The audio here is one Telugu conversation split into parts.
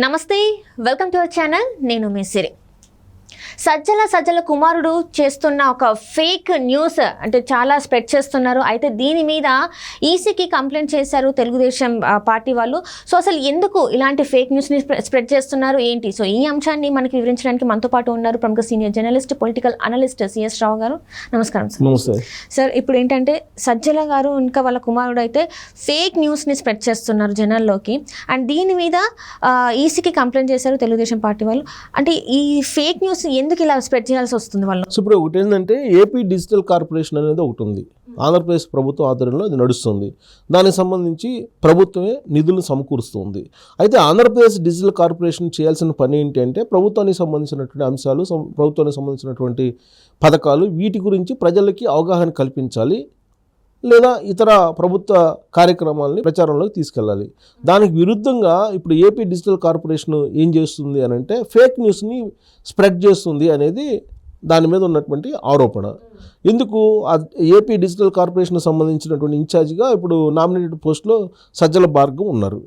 నమస్తే, వెల్కమ్ టు అవర్ ఛానల్. నేను మీ సిరి. సజ్జల కుమారుడు చేస్తున్న ఒక ఫేక్ న్యూస్ అంటే చాలా స్ప్రెడ్ చేస్తున్నారు. అయితే దీని మీద ఈసీకి కంప్లైంట్ చేశారు తెలుగుదేశం పార్టీ వాళ్ళు. సో అసలు ఎందుకు ఇలాంటి ఫేక్ న్యూస్ని స్ప్రెడ్ చేస్తున్నారు ఏంటి? సో ఈ అంశాన్ని మనకి వివరించడానికి మనతో పాటు ఉన్నారు ప్రముఖ senior journalist, political analyst CS Rao garu. నమస్కారం సార్. నమస్తే సార్. ఇప్పుడు ఏంటంటే సజ్జల గారు ఇంకా వాళ్ళ కుమారుడు అయితే ఫేక్ న్యూస్ని స్ప్రెడ్ చేస్తున్నారు జనాల్లోకి. అండ్ దీని మీద ఈసీకి కంప్లైంట్ చేశారు తెలుగుదేశం పార్టీ వాళ్ళు. అంటే ఈ ఫేక్ న్యూస్ ఎందుకు ఇలా స్ప్రెడ్ చేయాల్సి వస్తుంది వాళ్ళు? సో ఇప్పుడు ఒకటి ఏంటంటే ఏపీ డిజిటల్ కార్పొరేషన్ అనేది ఒకటి ఉంది. ఆంధ్రప్రదేశ్ ప్రభుత్వ ఆధ్వర్యంలో అది నడుస్తుంది. దానికి సంబంధించి ప్రభుత్వమే నిధులను సమకూరుస్తుంది. అయితే ఆంధ్రప్రదేశ్ డిజిటల్ కార్పొరేషన్ చేయాల్సిన పని ఏంటి అంటే ప్రభుత్వానికి సంబంధించినటువంటి అంశాలు, ప్రభుత్వానికి సంబంధించినటువంటి పథకాలు, వీటి గురించి ప్రజలకి అవగాహన కల్పించాలి, లేదా ఇతర ప్రభుత్వ కార్యక్రమాలని ప్రచారంలోకి తీసుకెళ్ళాలి. దానికి విరుద్ధంగా ఇప్పుడు ఏపీ డిజిటల్ కార్పొరేషన్ ఏం చేస్తుంది అని అంటే ఫేక్ న్యూస్ని స్ప్రెడ్ చేస్తుంది అనేది దాని మీద ఉన్నటువంటి ఆరోపణ. ఎందుకు ఏపీ డిజిటల్ కార్పొరేషన్కి సంబంధించినటువంటి ఇన్ఛార్జిగా ఇప్పుడు నామినేటెడ్ పోస్టులో సజ్జల భార్గవ్ ఉన్నారు.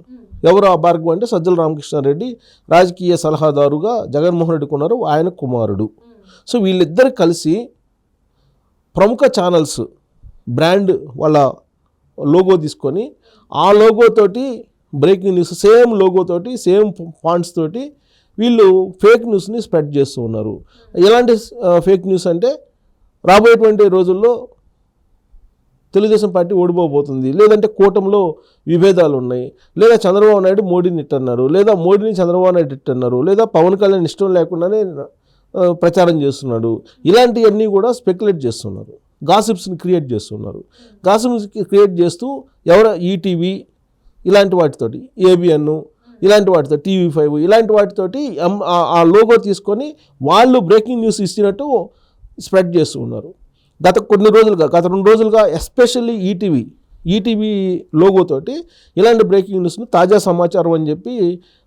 ఎవరు ఆ భార్గవ్ అంటే సజ్జల రామకృష్ణారెడ్డి రాజకీయ సలహాదారుగా జగన్మోహన్ రెడ్డికి ఉన్నారు, ఆయన కుమారుడు. సో వీళ్ళిద్దరు కలిసి ప్రముఖ ఛానల్స్ బ్రాండ్ వాళ్ళ లోగో తీసుకొని ఆ లోగోతోటి బ్రేకింగ్ న్యూస్, సేమ్ లోగోతోటి, సేమ్ ఫాంట్స్ తోటి వీళ్ళు ఫేక్ న్యూస్ని స్ప్రెడ్ చేస్తూ ఉన్నారు. ఎలాంటి ఫేక్ న్యూస్ అంటే రాబోయేటువంటి రోజుల్లో తెలుగుదేశం పార్టీ ఓడిపోబోతుంది, లేదంటే కూటమిలో విభేదాలు ఉన్నాయి, లేదా చంద్రబాబు నాయుడు మోడీని ఇట్టన్నారు, లేదా మోడీని చంద్రబాబు నాయుడు ఇట్టన్నారు, లేదా పవన్ కళ్యాణ్ ఇష్టం లేకుండానే ప్రచారం చేస్తున్నాడు, ఇలాంటివన్నీ కూడా స్పెక్యులేట్ చేస్తున్నారు, గాసిప్స్ని క్రియేట్ చేస్తున్నారు. గాసిప్స్ క్రియేట్ చేస్తూ ఈటీవీ ఇలాంటి వాటితోటి, ఏబిఎన్ ఇలాంటి వాటితో, TV5 ఇలాంటి వాటితోటి ఆ లోగో తీసుకొని వాళ్ళు బ్రేకింగ్ న్యూస్ ఇచ్చినట్టు స్ప్రెడ్ చేస్తూ ఉన్నారు. గత 2 రోజులుగా ఎస్పెషల్లీ ఈటీవీ లోగోతోటి ఇలాంటి బ్రేకింగ్ న్యూస్ని తాజా సమాచారం అని చెప్పి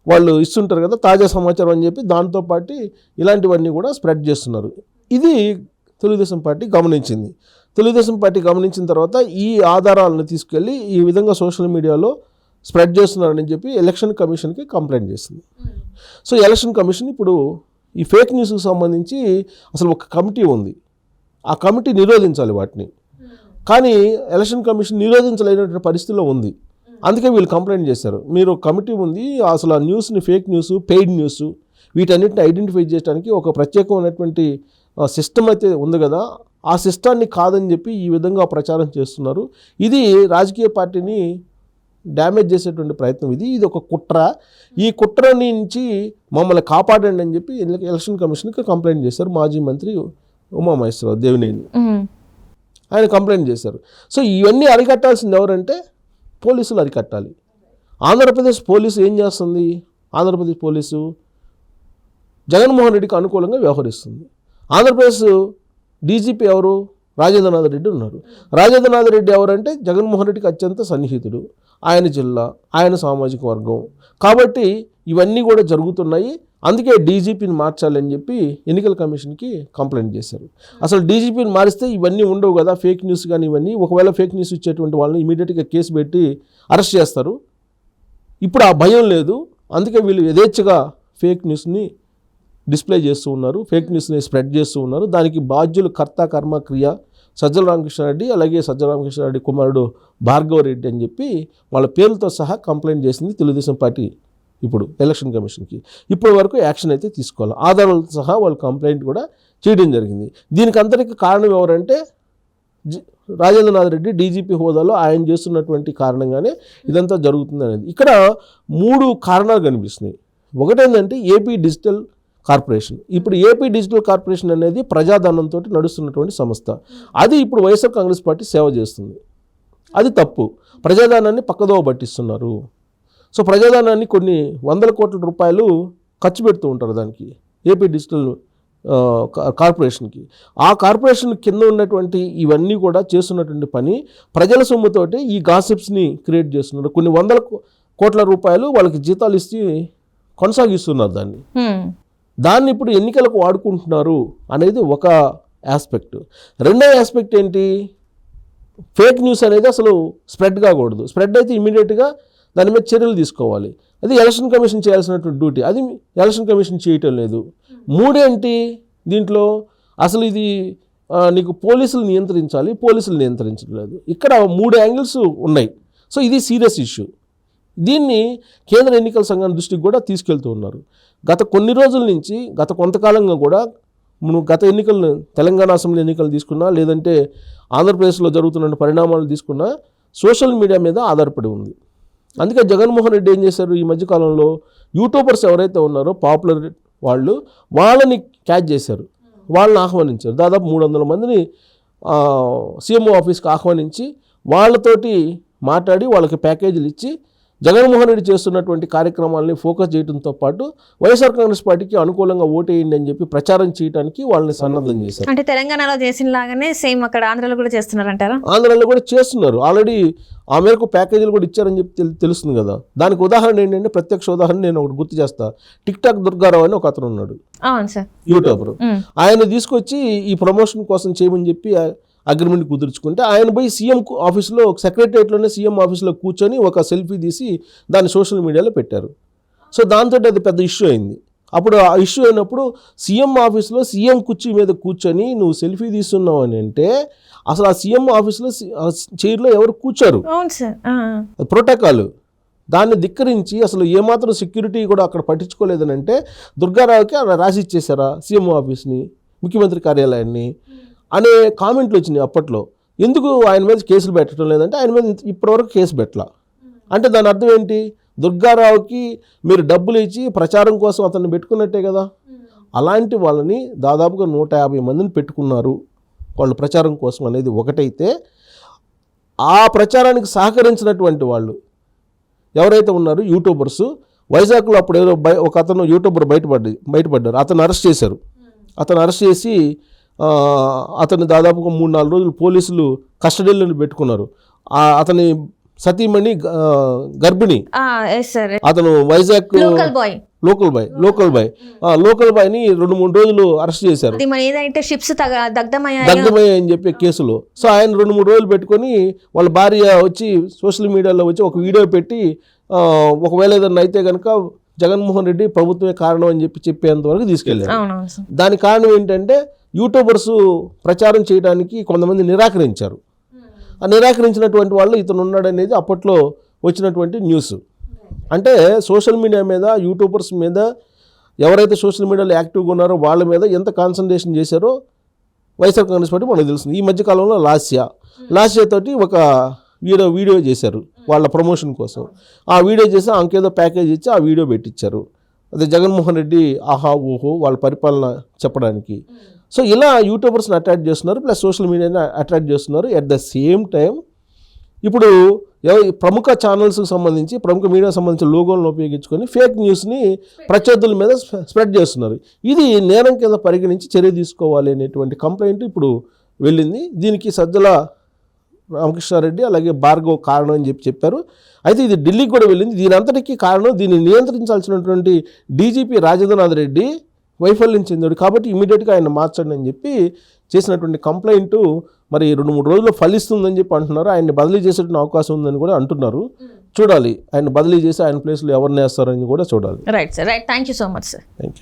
వాళ్ళు ఇస్తుంటారు కదా, తాజా సమాచారం అని చెప్పి దాంతోపాటు ఇలాంటివన్నీ కూడా స్ప్రెడ్ చేస్తున్నారు. ఇది తెలుగుదేశం పార్టీ గమనించింది. తెలుగుదేశం పార్టీ గమనించిన తర్వాత ఈ ఆధారాలను తీసుకెళ్ళి ఈ విధంగా సోషల్ మీడియాలో స్ప్రెడ్ చేస్తున్నారని చెప్పి ఎలక్షన్ కమిషన్కి కంప్లైంట్ చేసింది. సో ఎలక్షన్ కమిషన్ ఇప్పుడు ఈ ఫేక్ న్యూస్కి సంబంధించి అసలు ఒక కమిటీ ఉంది, ఆ కమిటీ నిరోధించాలి వాటిని. కానీ ఎలక్షన్ కమిషన్ నిరోధించలేనటువంటి పరిస్థితిలో ఉంది. అందుకే వీళ్ళు కంప్లైంట్ చేశారు. మీరు కమిటీ ఉంది, అసలు ఆ న్యూస్ని ఫేక్ న్యూస్, పెయిడ్ న్యూస్ వీటన్నిటిని ఐడెంటిఫై చేయడానికి ఒక ప్రత్యేకమైనటువంటి సిస్టమ్ అయితే ఉంది కదా, ఆ సిస్టాన్ని కాదని చెప్పి ఈ విధంగా ప్రచారం చేస్తున్నారు. ఇది రాజకీయ పార్టీని డ్యామేజ్ చేసేటువంటి ప్రయత్నం. ఇది ఒక కుట్ర. ఈ కుట్ర నుంచి మమ్మల్ని కాపాడండి అని చెప్పి ఎలక్షన్ కమిషన్కి కంప్లైంట్ చేశారు మాజీ మంత్రి ఉమామహేశ్వరరావు దేవినేని. ఆయన కంప్లైంట్ చేశారు. సో ఇవన్నీ అరికట్టాల్సింది ఎవరంటే పోలీసులు అరికట్టాలి. ఆంధ్రప్రదేశ్ పోలీసు ఏం చేస్తుంది? ఆంధ్రప్రదేశ్ పోలీసు జగన్మోహన్ రెడ్డికి అనుకూలంగా వ్యవహరిస్తుంది. ఆంధ్రప్రదేశ్ డీజీపీ ఎవరు? రాజేంద్రనాథ్ రెడ్డి ఉన్నారు. రాజేంద్రనాథ్ రెడ్డి ఎవరంటే జగన్మోహన్ రెడ్డికి అత్యంత సన్నిహితుడు, ఆయన జిల్లా, ఆయన సామాజిక వర్గం. కాబట్టి ఇవన్నీ కూడా జరుగుతున్నాయి. అందుకే డీజీపీని మార్చాలని చెప్పి ఎన్నికల కమిషన్కి కంప్లైంట్ చేశారు. అసలు డీజీపీని మారిస్తే ఇవన్నీ ఉండవు కదా, ఫేక్ న్యూస్ కానీ ఇవన్నీ. ఒకవేళ ఫేక్ న్యూస్ ఇచ్చేటువంటి వాళ్ళని ఇమీడియట్గా కేసు పెట్టి అరెస్ట్ చేస్తారు. ఇప్పుడు ఆ భయం లేదు. అందుకే వీళ్ళు యథేచ్ఛగా ఫేక్ న్యూస్ని డిస్ప్లే చేస్తూ ఉన్నారు, ఫేక్ న్యూస్ని స్ప్రెడ్ చేస్తూ ఉన్నారు. దానికి బాధ్యులు కర్త కర్మ క్రియ సజ్జల రామకృష్ణారెడ్డి, అలాగే సజ్జల రామకృష్ణారెడ్డి కుమారుడు భార్గవ్ రెడ్డి అని చెప్పి వాళ్ళ పేర్లతో సహా కంప్లైంట్ చేసింది తెలుగుదేశం పార్టీ. ఇప్పుడు ఎలక్షన్ కమిషన్కి ఇప్పటి వరకు యాక్షన్ అయితే తీసుకోవాలి. ఆధారాలతో సహా వాళ్ళు కంప్లైంట్ కూడా చేయడం జరిగింది. దీనికి అంతటికి కారణం ఎవరంటే రాజేంద్రనాథ్ రెడ్డి డీజీపీ హోదాలో ఆయన చేస్తున్నటువంటి కారణంగానే ఇదంతా జరుగుతుంది అనేది. ఇక్కడ 3 కారణాలు కనిపిస్తున్నాయి. ఒకటేంటంటే ఏపీ డిజిటల్ కార్పొరేషన్. ఇప్పుడు ఏపీ డిజిటల్ కార్పొరేషన్ అనేది ప్రజాధనంతో నడుస్తున్నటువంటి సంస్థ. అది ఇప్పుడు వైఎస్ఆర్ కాంగ్రెస్ పార్టీ సేవ చేస్తుంది. అది తప్పు. ప్రజాధనాన్ని పక్కదోవ పట్టిస్తున్నారు. సో ప్రజాధనాన్ని కొన్ని 100 కోట్ల రూపాయలు ఖర్చు పెడుతూ ఉంటారు దానికి, ఏపీ డిజిటల్ కార్పొరేషన్కి. ఆ కార్పొరేషన్ కింద ఉన్నటువంటి ఇవన్నీ కూడా చేస్తున్నటువంటి పని ప్రజల సొమ్ముతోటి ఈ గాసిప్స్ని క్రియేట్ చేస్తున్నారు. కొన్ని 100 కోట్ల రూపాయలు వాళ్ళకి జీతాలు ఇచ్చి కొనసాగిస్తున్నారు దాన్ని ఇప్పుడు ఎన్నికలకు వాడుకుంటున్నారు అనేది ఒక ఆస్పెక్ట్. రెండో ఆస్పెక్ట్ ఏంటి? ఫేక్ న్యూస్ అనేది అసలు స్ప్రెడ్ కాకూడదు. స్ప్రెడ్ అయితే ఇమీడియట్గా దాని మీద చర్యలు తీసుకోవాలి. అది ఎలక్షన్ కమిషన్ చేయాల్సినటువంటి డ్యూటీ, అది ఎలక్షన్ కమిషన్ చేయటం లేదు. మూడేంటి దీంట్లో అసలు ఇది నీకు పోలీసులు నియంత్రించాలి, పోలీసులు నియంత్రించలేదు. ఇక్కడ 3 యాంగిల్స్ ఉన్నాయి. సో ఇది సీరియస్ ఇష్యూ. దీన్ని కేంద్ర ఎన్నికల సంఘం దృష్టికి కూడా తీసుకెళ్తూ ఉన్నారు. గత కొన్ని రోజుల నుంచి, గత కొంతకాలంగా కూడా గత ఎన్నికలు, తెలంగాణ అసెంబ్లీ ఎన్నికలు తీసుకున్నా, లేదంటే ఆంధ్రప్రదేశ్లో జరుగుతున్న పరిణామాలు తీసుకున్నా సోషల్ మీడియా మీద ఆధారపడి ఉంది. అందుకే జగన్మోహన్ రెడ్డి ఏం చేశారు ఈ మధ్యకాలంలో, యూట్యూబర్స్ ఎవరైతే ఉన్నారో పాపులర్ వాళ్ళని క్యాచ్ చేశారు, వాళ్ళని ఆహ్వానించారు. దాదాపు 300 మందిని సీఎంఓ ఆఫీస్కి ఆహ్వానించి వాళ్ళతోటి మాట్లాడి వాళ్ళకి ప్యాకేజీలు ఇచ్చి జగన్మోహన్ రెడ్డి చేస్తున్నటువంటి కార్యక్రమాలని ఫోకస్ చేయడంతో పాటు వైఎస్ఆర్ కాంగ్రెస్ పార్టీకి అనుకూలంగా ఓటేయండి అని చెప్పి ప్రచారం చేయడానికి వాళ్ళని సన్నద్ధం చేశారు. అంటే తెలంగాణలో చేసిన లాగానే సేమ్ అక్కడ ఆంధ్రాలో కూడా చేస్తున్నారంటారా? ఆంధ్రాలో కూడా చేస్తున్నారు. ఆల్రెడీ ఆ మేరకు ప్యాకేజీలు కూడా ఇచ్చారని చెప్పి తెలుస్తుంది కదా. దానికి ఉదాహరణ ఏంటంటే, ప్రత్యక్ష ఉదాహరణ నేను ఒకటి గుర్తు చేస్తా. టిక్ టాక్ దుర్గారావు అని ఒక అతను ఉన్నాడు, అవును సార్, యూట్యూబర్. ఆయన తీసుకొచ్చి ఈ ప్రమోషన్ కోసం చేయమని చెప్పి అగ్రిమెంట్ కుదుర్చుకుంటే ఆయన పోయి సీఎం ఆఫీస్లో, సెక్రటరియట్లోనే సీఎం ఆఫీస్లో కూర్చొని ఒక సెల్ఫీ తీసి దాన్ని సోషల్ మీడియాలో పెట్టారు. సో దాంతో అది పెద్ద ఇష్యూ అయింది. అప్పుడు ఆ ఇష్యూ అయినప్పుడు సీఎం ఆఫీస్లో సీఎం కుర్చీ మీద కూర్చొని నువ్వు సెల్ఫీ తీస్తున్నావు అని అంటే, అసలు ఆ సీఎం ఆఫీస్లో చైర్లో ఎవరు కూర్చోరు, ప్రోటోకాల్. దాన్ని ధిక్కరించి అసలు ఏమాత్రం సెక్యూరిటీ కూడా అక్కడ పట్టించుకోలేదని అంటే, దుర్గారావుకి అలా రాసి ఇచ్చేసారా సీఎం ఆఫీస్ని, ముఖ్యమంత్రి కార్యాలయాన్ని అనే కామెంట్లు వచ్చినాయి అప్పట్లో. ఎందుకు ఆయన మీద కేసులు పెట్టడం లేదంటే, ఆయన మీద ఇప్పటివరకు కేసు పెట్టలా. అంటే దాని అర్థం ఏంటి, దుర్గారావుకి మీరు డబ్బులు ఇచ్చి ప్రచారం కోసం అతన్ని పెట్టుకున్నట్టే కదా. అలాంటి వాళ్ళని దాదాపుగా 150 మందిని పెట్టుకున్నారు వాళ్ళు ప్రచారం కోసం అనేది ఒకటైతే, ఆ ప్రచారానికి సహకరించినటువంటి వాళ్ళు ఎవరైతే ఉన్నారో యూట్యూబర్స్, వైజాగ్లో అప్పుడు ఏదో ఒక అతను యూట్యూబర్ బయటపడ్డారు. అతను అరెస్ట్ చేశారు. అతను అరెస్ట్ చేసి అతన్ని దాదాపుగా 3-4 రోజులు పోలీసులు కస్టడీలో పెట్టుకున్నారు. అతని సతీమణి గర్భిణి, అతను వైజాగ్ లోకల్ బాయ్ని 2-3 రోజులు అరెస్ట్ చేశారు, దగ్ధమయ్యాయని చెప్పి కేసులో. సో ఆయన 2-3 రోజులు పెట్టుకొని వాళ్ళ భార్య వచ్చి సోషల్ మీడియాలో వచ్చి ఒక వీడియో పెట్టి, ఒకవేళ ఏదన్నా అయితే కనుక జగన్మోహన్ రెడ్డి ప్రభుత్వమే కారణం అని చెప్పేంత వరకు తీసుకెళ్లారు. దానికి కారణం ఏంటంటే, యూట్యూబర్స్ ప్రచారం చేయడానికి కొంతమంది నిరాకరించారు. ఆ నిరాకరించినటువంటి వాళ్ళు ఇతను ఉన్నాడనేది అప్పట్లో వచ్చినటువంటి న్యూస్. అంటే సోషల్ మీడియా మీద, యూట్యూబర్స్ మీద, ఎవరైతే సోషల్ మీడియాలో యాక్టివ్గా ఉన్నారో వాళ్ళ మీద ఎంత కాన్సన్ట్రేషన్ చేశారో వైఎస్ఆర్ కాంగ్రెస్ పార్టీ మనకు తెలుస్తుంది. ఈ మధ్యకాలంలో లాస్యా తోటి ఒక వీడియో చేశారు వాళ్ళ ప్రమోషన్ కోసం. ఆ వీడియో చేసి అంకేదో ప్యాకేజ్ ఇచ్చి ఆ వీడియో పెట్టించారు. అదే జగన్మోహన్ రెడ్డి ఆహా ఓహో వాళ్ళ పరిపాలన చెప్పడానికి. సో ఇలా యూట్యూబర్స్ని అట్రాక్ట్ చేస్తున్నారు, ప్లస్ సోషల్ మీడియాని అట్రాక్ట్ చేస్తున్నారు. ఎట్ ద సేమ్ టైం ఇప్పుడు ప్రముఖ ఛానల్స్కి సంబంధించి, ప్రముఖ మీడియాకి సంబంధించిన లోగోలను ఉపయోగించుకొని ఫేక్ న్యూస్ని ప్రత్యర్థుల మీద స్ప్రెడ్ చేస్తున్నారు. ఇది నేరం కింద పరిగణించి చర్య తీసుకోవాలి అనేటువంటి కంప్లైంట్ ఇప్పుడు వెళ్ళింది. దీనికి సజ్జల రామకృష్ణారెడ్డి అలాగే భార్గవ్ కారణం అని చెప్పారు. అయితే ఇది ఢిల్లీకి కూడా వెళ్ళింది. దీని అంతటికీ కారణం, దీన్ని నియంత్రించాల్సినటువంటి డీజీపీ రాజేంద్రనాథ్ రెడ్డి వైఫల్యం చెందాడు కాబట్టి ఇమీడియట్గా ఆయన మార్చండి అని చెప్పి చేసినటువంటి కంప్లైంట్ మరి 2-3 రోజుల్లో ఫలిస్తుందని చెప్పి అంటున్నారు. ఆయన్ని బదిలీ చేసేటువంటి అవకాశం ఉందని కూడా అంటున్నారు. చూడాలి, ఆయన బదిలీ చేసి ఆయన ప్లేస్లో ఎవరిని వేస్తారని కూడా చూడాలి. Right sir, right. Thank you so much sir. Thank you.